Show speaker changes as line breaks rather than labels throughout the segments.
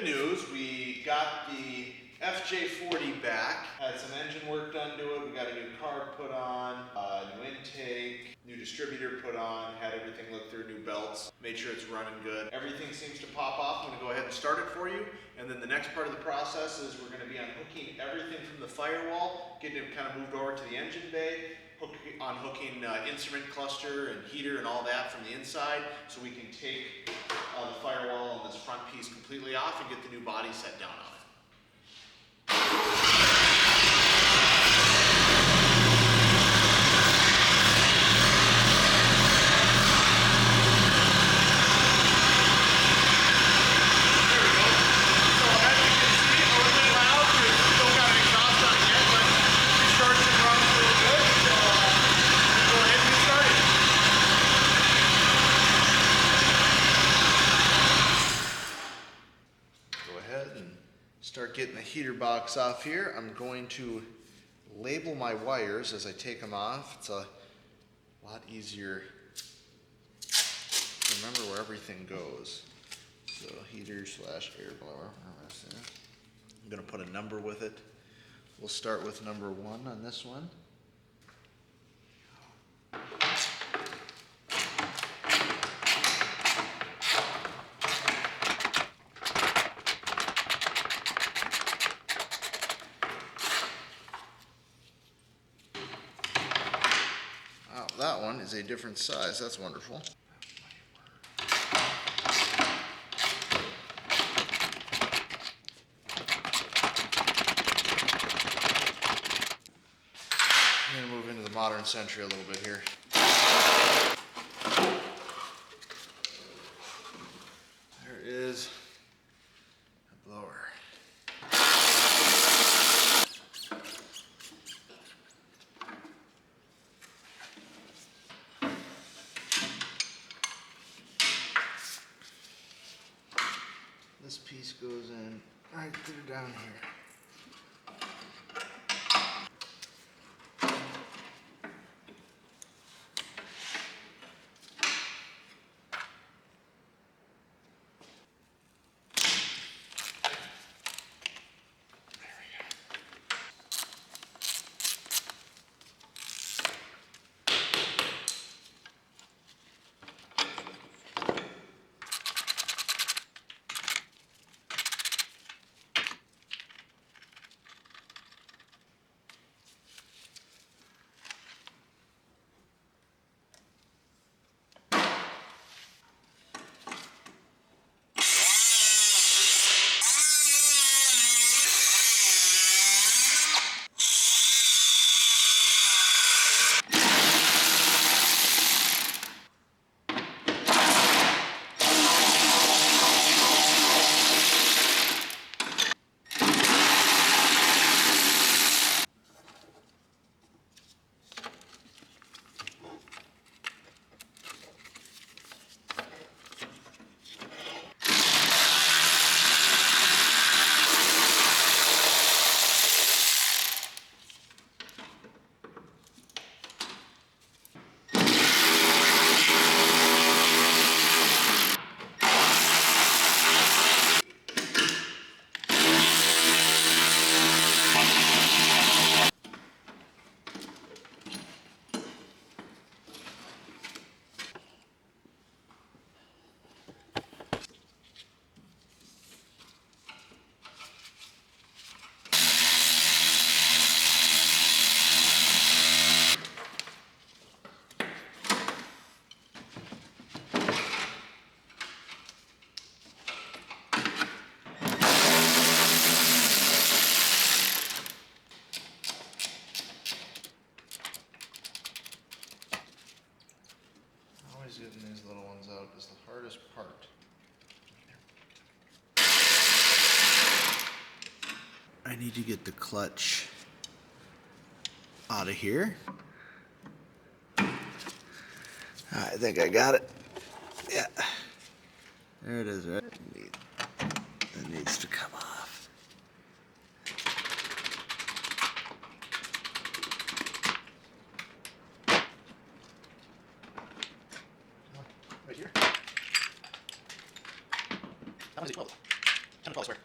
news, we got the FJ40 back, had some engine work done to it, we got a new carb put on, new intake, new distributor put on, had everything look through, new belts, made sure it's running good. Everything seems to pop off. I'm gonna go ahead and start it for you, and then the next part of the process is we're gonna be unhooking everything from the firewall, getting it kind of moved over to the engine bay, unhooking instrument cluster and heater and all that from the inside, so we can take the firewall and this front piece completely off and get the new body set down on it. Start getting the heater box off here. I'm going to label my wires as I take them off. It's a lot easier to remember where everything goes. So heater slash air blower. I'm going to put a number with it. We'll start with number 1 on this one. That one is a different size. That's wonderful. I'm going to move into the modern Sentry a little bit here. There is a blower. This piece goes in right through down here. Getting these little ones out is the hardest part. I need to get the clutch out of here. I think I got it. Yeah. There it is, right? That needs to come off. Right here. How many is it? 12. 10 to 12 square.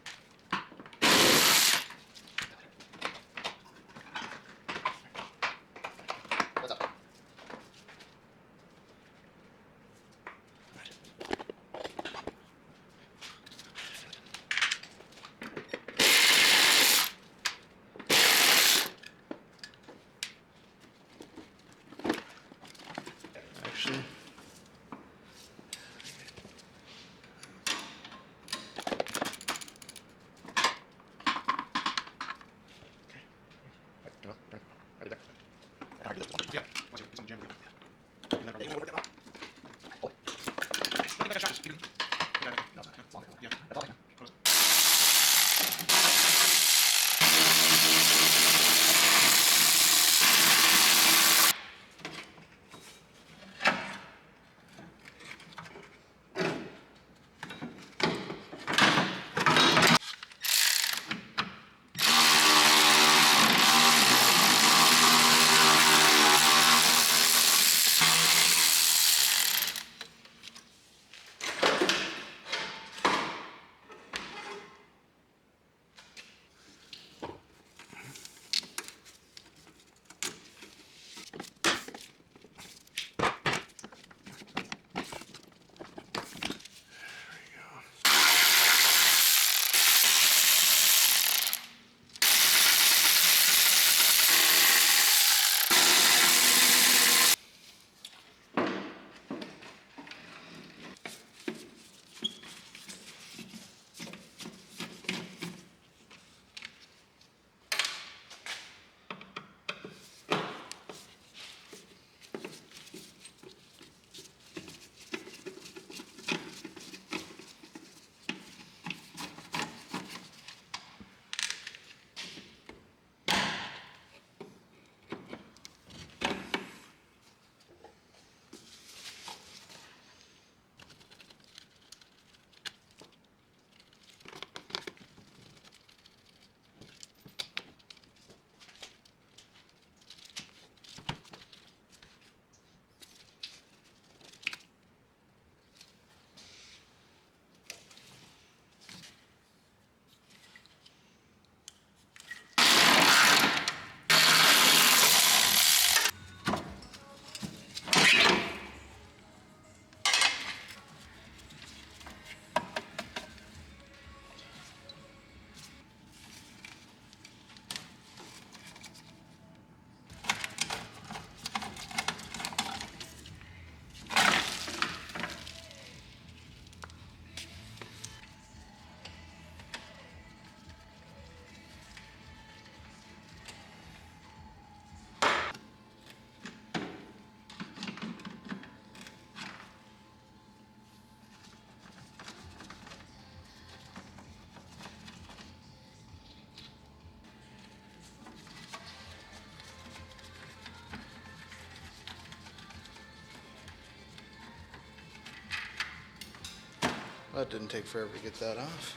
That didn't take forever to get that off.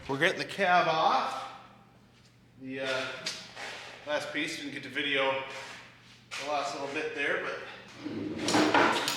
We're getting the cab off. The last piece, didn't get to video the last little bit there, but